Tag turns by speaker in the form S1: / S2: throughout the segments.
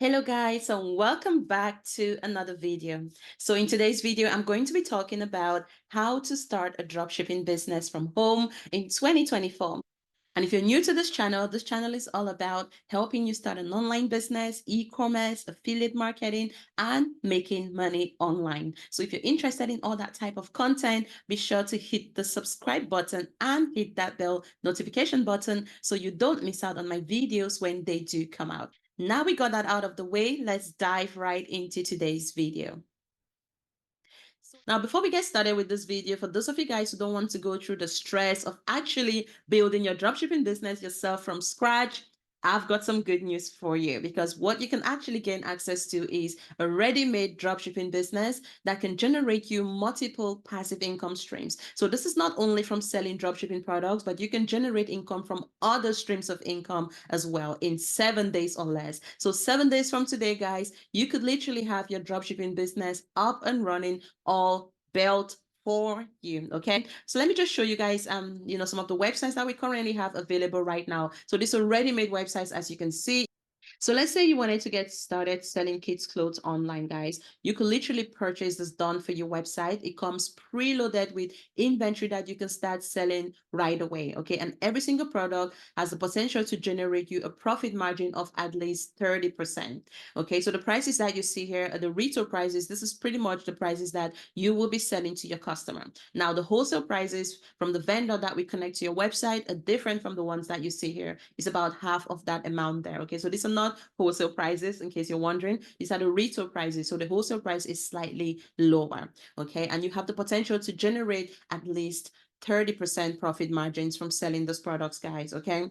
S1: Hello guys, and welcome back to another video. So in today's video, I'm going to be talking about how to start a dropshipping business from home in 2024. And if you're new to this channel is all about helping you start an online business, e-commerce, affiliate marketing, and making money online. So if you're interested in all that type of content, be sure to hit the subscribe button and hit that bell notification button so you don't miss out on my videos when they do come out. Now we got that out of the way, let's dive right into today's video. Now, before we get started with this video, for those of you guys who don't want to go through the stress of actually building your dropshipping business yourself from scratch, I've got some good news for you, because what you can actually gain access to is a ready-made dropshipping business that can generate you multiple passive income streams. So this is not only from selling dropshipping products, but you can generate income from other streams of income as well in 7 days or less. So 7 days from today, guys, you could literally have your dropshipping business up and running, all built for you. Okay, so let me just show you guys some of the websites that we currently have available right now. So these are ready-made websites, as you can see. So let's say you wanted to get started selling kids clothes online, guys. You could literally purchase this done for your website. It comes preloaded with inventory that you can start selling right away. Okay, and every single product has the potential to generate you a profit margin of at least 30%. Okay, so the prices that you see here are the retail prices. This is pretty much the prices that you will be selling to your customer. Now, the wholesale prices from the vendor that we connect to your website are different from the ones that you see here. It's about half of that amount there. Okay, so these are not wholesale prices, in case you're wondering. These are the retail prices. So the wholesale price is slightly lower. Okay, and you have the potential to generate at least 30% profit margins from selling those products, guys. Okay.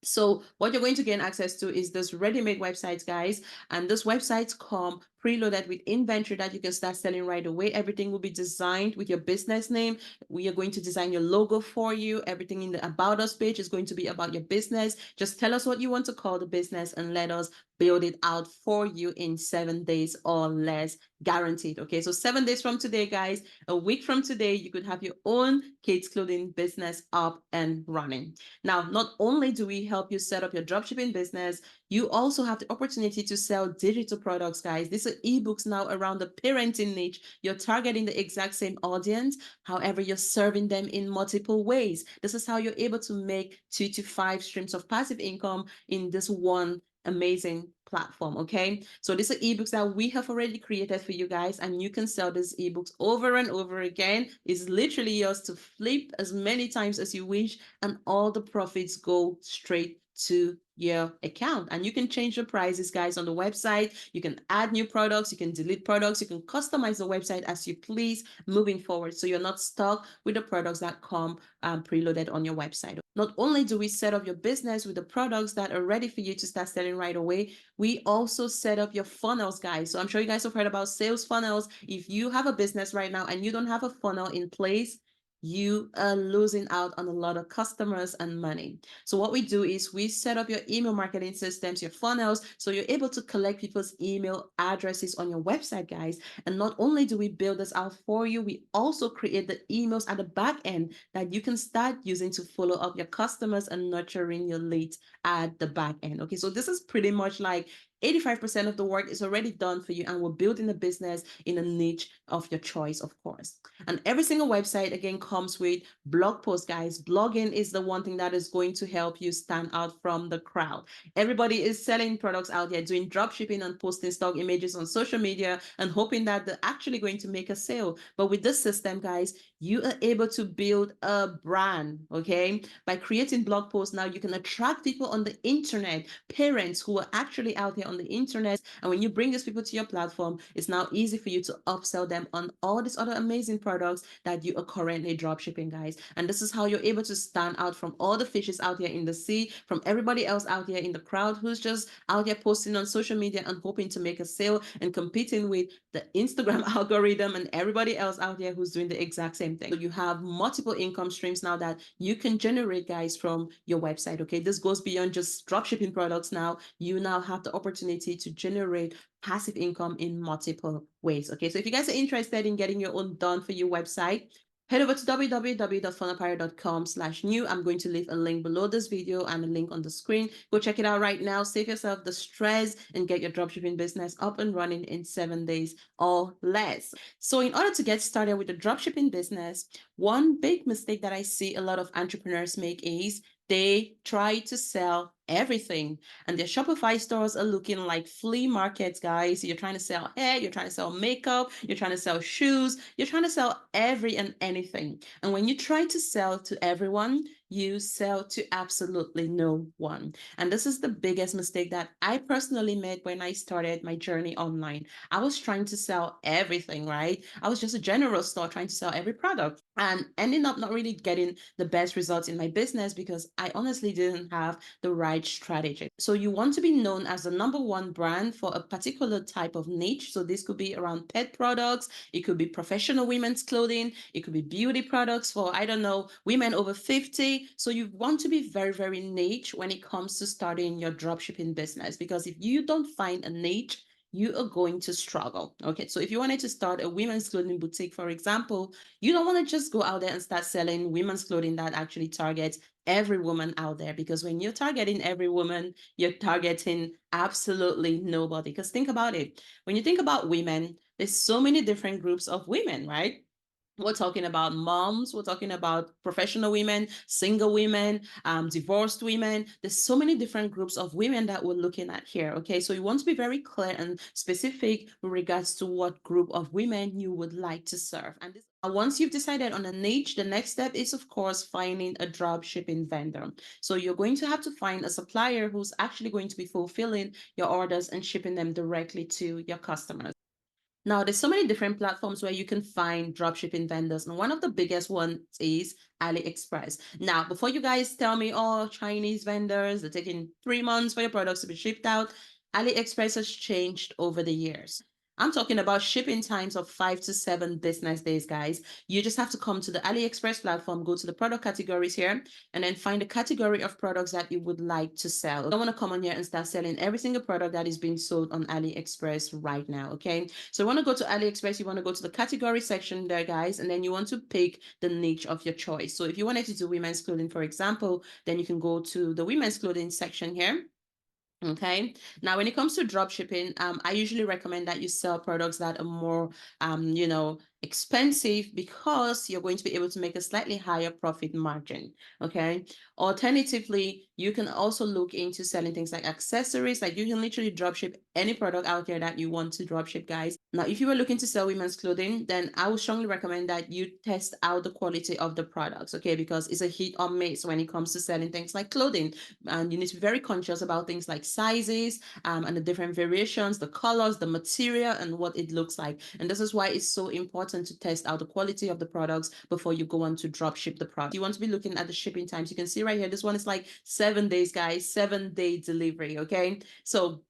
S1: So what you're going to gain access to is this ready-made websites, guys, and those websites come preloaded with inventory that you can start selling right away. Everything will be designed with your business name. We are going to design your logo for you. Everything in the About Us page is going to be about your business. Just tell us what you want to call the business and let us build it out for you in 7 days or less, guaranteed. Okay, so 7 days from today, guys, a week from today, you could have your own kids clothing business up and running. Now, not only do we help you set up your dropshipping business, you also have the opportunity to sell digital products, guys. These are ebooks now around the parenting niche. You're targeting the exact same audience. However, you're serving them in multiple ways. This is how you're able to make 2 to 5 streams of passive income in this one amazing platform. Okay, so these are ebooks that we have already created for you guys, and you can sell these ebooks over and over again. It's literally yours to flip as many times as you wish, and all the profits go straight to your account. And you can change the prices, guys, on the website. You can add new products, you can delete products, you can customize the website as you please moving forward, so you're not stuck with the products that come preloaded on your website. Not only do we set up your business with the products that are ready for you to start selling right away, we also set up your funnels, guys. So I'm sure you guys have heard about sales funnels. If you have a business right now and you don't have a funnel in place, you are losing out on a lot of customers and money. So what we do is we set up your email marketing systems, your funnels, so you're able to collect people's email addresses on your website, guys. And not only do we build this out for you, we also create the emails at the back end that you can start using to follow up your customers and nurturing your leads at the back end. Okay, so this is pretty much like 85% of the work is already done for you, and we're building a business in a niche of your choice, of course. And every single website, again, comes with blog posts, guys. Blogging is the one thing that is going to help you stand out from the crowd. Everybody is selling products out there, doing drop shipping and posting stock images on social media and hoping that they're actually going to make a sale. But with this system, guys, you are able to build a brand. Okay, by creating blog posts, now you can attract people on the internet, parents who are actually out there on the internet. And when you bring these people to your platform, it's now easy for you to upsell them on all these other amazing products that you are currently drop shipping, guys. And this is how you're able to stand out from all the fishes out there in the sea, from everybody else out there in the crowd who's just out there posting on social media and hoping to make a sale and competing with the Instagram algorithm and everybody else out there who's doing the exact same thing. So you have multiple income streams now that you can generate, guys, from your website. Okay, this goes beyond just drop shipping products. Now you now have the opportunity to generate passive income in multiple ways. Okay, so if you guys are interested in getting your own done for your website, head over to www.funapire.com/new. I'm going to leave a link below this video and a link on the screen. Go check it out right now. Save yourself the stress and get your dropshipping business up and running in 7 days or less. So in order to get started with the dropshipping business, one big mistake that I see a lot of entrepreneurs make is they try to sell everything, and their Shopify stores are looking like flea markets, guys. You're trying to sell hair, you're trying to sell makeup, you're trying to sell shoes, you're trying to sell every and anything. And when you try to sell to everyone, you sell to absolutely no one. And this is the biggest mistake that I personally made when I started my journey online. I was trying to sell everything, right? I was just a general store trying to sell every product and ending up not really getting the best results in my business because I honestly didn't have the right strategy. So you want to be known as the number one brand for a particular type of niche. So this could be around pet products, it could be professional women's clothing, it could be beauty products for, I don't know, women over 50. So you want to be very, very niche when it comes to starting your dropshipping business, because if you don't find a niche, you are going to struggle. Okay, so if you wanted to start a women's clothing boutique, for example, you don't want to just go out there and start selling women's clothing that actually targets every woman out there, because when you're targeting every woman, you're targeting absolutely nobody. Because think about it, when you think about women, there's so many different groups of women, right? We're talking about moms, we're talking about professional women, single women, divorced women. There's so many different groups of women that we're looking at here. Okay, so you want to be very clear and specific with regards to what group of women you would like to serve. And once you've decided on a niche, the next step is, of course, finding a drop shipping vendor. So you're going to have to find a supplier who's actually going to be fulfilling your orders and shipping them directly to your customers. Now, there's so many different platforms where you can find dropshipping vendors, and one of the biggest ones is AliExpress. Now, before you guys tell me, oh, Chinese vendors, they're taking 3 months for your products to be shipped out, AliExpress has changed over the years. I'm talking about shipping times of 5 to 7 business days, guys. You just have to come to the AliExpress platform, go to the product categories here, and then find the category of products that you would like to sell. I don't want to come on here and start selling every single product that is being sold on AliExpress right now, okay? So you want to go to AliExpress, you want to go to the category section there, guys, and then you want to pick the niche of your choice. So if you wanted to do women's clothing, for example, then you can go to the women's clothing section here. Okay. Now, when it comes to drop shipping, I usually recommend that you sell products that are more, expensive, because you're going to be able to make a slightly higher profit margin. Okay. Alternatively, you can also look into selling things like accessories. Like, you can literally drop ship any product out there that you want to drop ship, guys. Now, if you were looking to sell women's clothing, then I would strongly recommend that you test out the quality of the products. Okay, because it's a hit or miss when it comes to selling things like clothing. And you need to be very conscious about things like sizes, and the different variations, the colors, the material, and what it looks like. And this is why it's so important to test out the quality of the products before you go on to drop ship the product. You want to be looking at the shipping times. You can see right here, this one is like 7 days, guys, 7-day delivery. Okay, so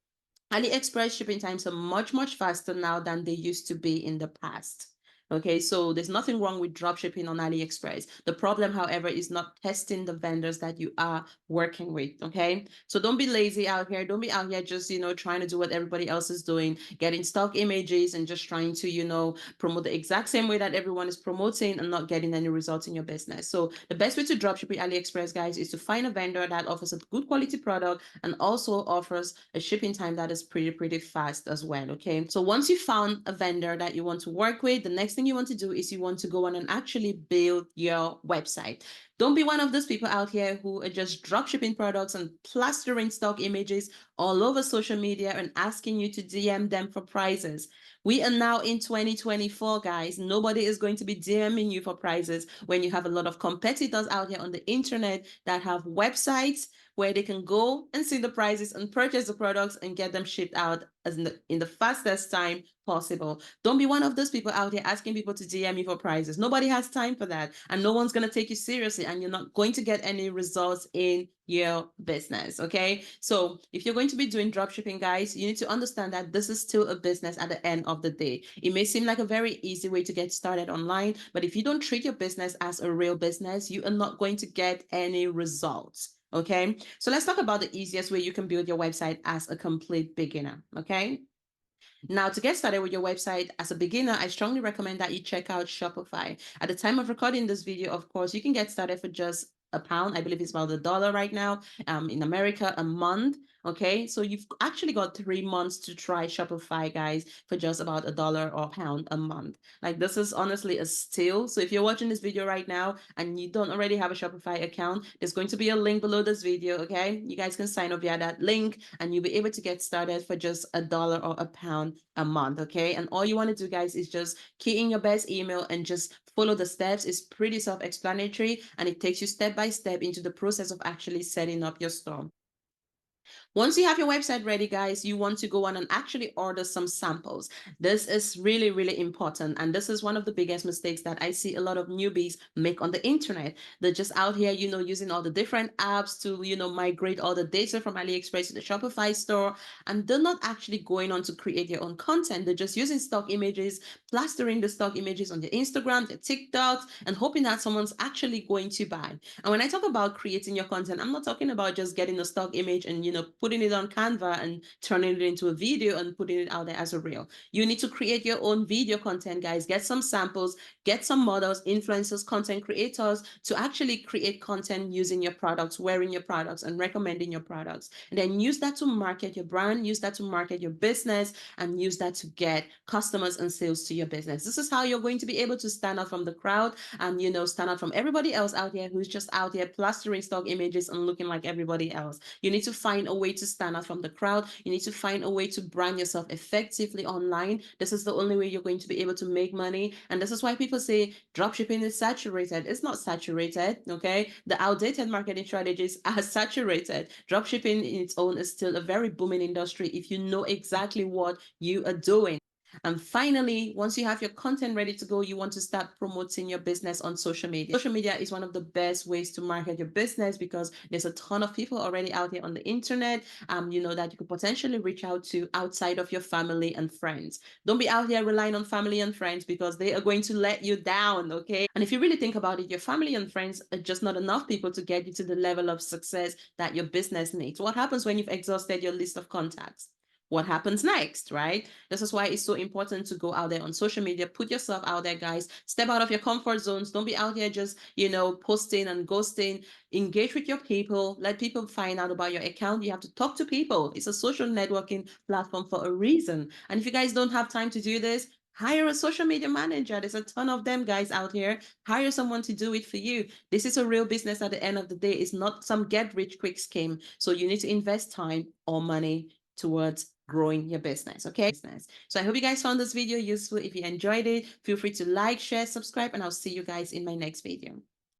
S1: AliExpress shipping times are much, much faster now than they used to be in the past. Okay, so there's nothing wrong with drop shipping on AliExpress. The problem, however, is not testing the vendors that you are working with. Okay, so don't be lazy out here. Don't be out here just, trying to do what everybody else is doing, getting stock images and just trying to, promote the exact same way that everyone is promoting and not getting any results in your business. So the best way to drop ship with AliExpress, guys, is to find a vendor that offers a good quality product and also offers a shipping time that is pretty fast as well. Okay, so once you found a vendor that you want to work with, the next thing you want to do is you want to go on and actually build your website. Don't be one of those people out here who are just drop shipping products and plastering stock images all over social media and asking you to DM them for prices. We are now in 2024, guys. Nobody is going to be DMing you for prices when you have a lot of competitors out here on the internet that have websites where they can go and see the prices and purchase the products and get them shipped out as in the fastest time possible. Don't be one of those people out here asking people to DM you for prices. Nobody has time for that, and no one's going to take you seriously, and you're not going to get any results in your business. Okay, so if you're going to be doing drop shipping, guys, you need to understand that this is still a business at the end of the day. It may seem like a very easy way to get started online, but if you don't treat your business as a real business, you are not going to get any results. Okay, so let's talk about the easiest way you can build your website as a complete beginner. Okay, Now, to get started with your website as a beginner, I strongly recommend that you check out Shopify. At the time of recording this video, of course, you can get started for just a pound. I believe it's about $1 right now, in America, a month. Okay, so you've actually got 3 months to try Shopify, guys, for just about $1 or a pound a month. Like, this is honestly a steal. So if you're watching this video right now and you don't already have a Shopify account, there's going to be a link below this video. Okay, you guys can sign up via that link and you'll be able to get started for just $1 or a pound a month. Okay, and all you want to do, guys, is just key in your best email and just follow the steps. It's pretty self-explanatory and it takes you step by step into the process of actually setting up your store. Once you have your website ready, guys, you want to go on and actually order some samples. This is really, really important. And this is one of the biggest mistakes that I see a lot of newbies make on the internet. They're just out here, using all the different apps to, migrate all the data from AliExpress to the Shopify store. And they're not actually going on to create their own content. They're just using stock images, plastering the stock images on their Instagram, their TikToks, and hoping that someone's actually going to buy. And when I talk about creating your content, I'm not talking about just getting a stock image and, putting it on Canva and turning it into a video and putting it out there as a reel. You need to create your own video content, guys. Get some samples, get some models, influencers, content creators to actually create content using your products, wearing your products, and recommending your products. And then use that to market your brand, use that to market your business, and use that to get customers and sales to your business. This is how you're going to be able to stand out from the crowd and, stand out from everybody else out here who's just out there plastering stock images and looking like everybody else. You need to find a way to stand out from the crowd. You need to find a way to brand yourself effectively online. This is the only way you're going to be able to make money. And this is why people say dropshipping is saturated. It's not saturated, okay? The outdated marketing strategies are saturated. Dropshipping in its own is still a very booming industry if you know exactly what you are doing. And finally, once you have your content ready to go, you want to start promoting your business on social media. Social media is one of the best ways to market your business because there's a ton of people already out there on the internet, that you could potentially reach out to outside of your family and friends. Don't be out here relying on family and friends because they are going to let you down, okay? And if you really think about it, your family and friends are just not enough people to get you to the level of success that your business needs. What happens when you've exhausted your list of contacts? What happens next, right? This is why it's so important to go out there on social media, put yourself out there, guys. Step out of your comfort zones. Don't be out here just, posting and ghosting. Engage with your people. Let people find out about your account. You have to talk to people. It's a social networking platform for a reason. And if you guys don't have time to do this, hire a social media manager. There's a ton of them guys out here. Hire someone to do it for you. This is a real business at the end of the day. It's not some get rich quick scheme. So you need to invest time or money towards growing your business. Okay. So I hope you guys found this video useful. If you enjoyed it, feel free to like, share, subscribe, and I'll see you guys in my next video.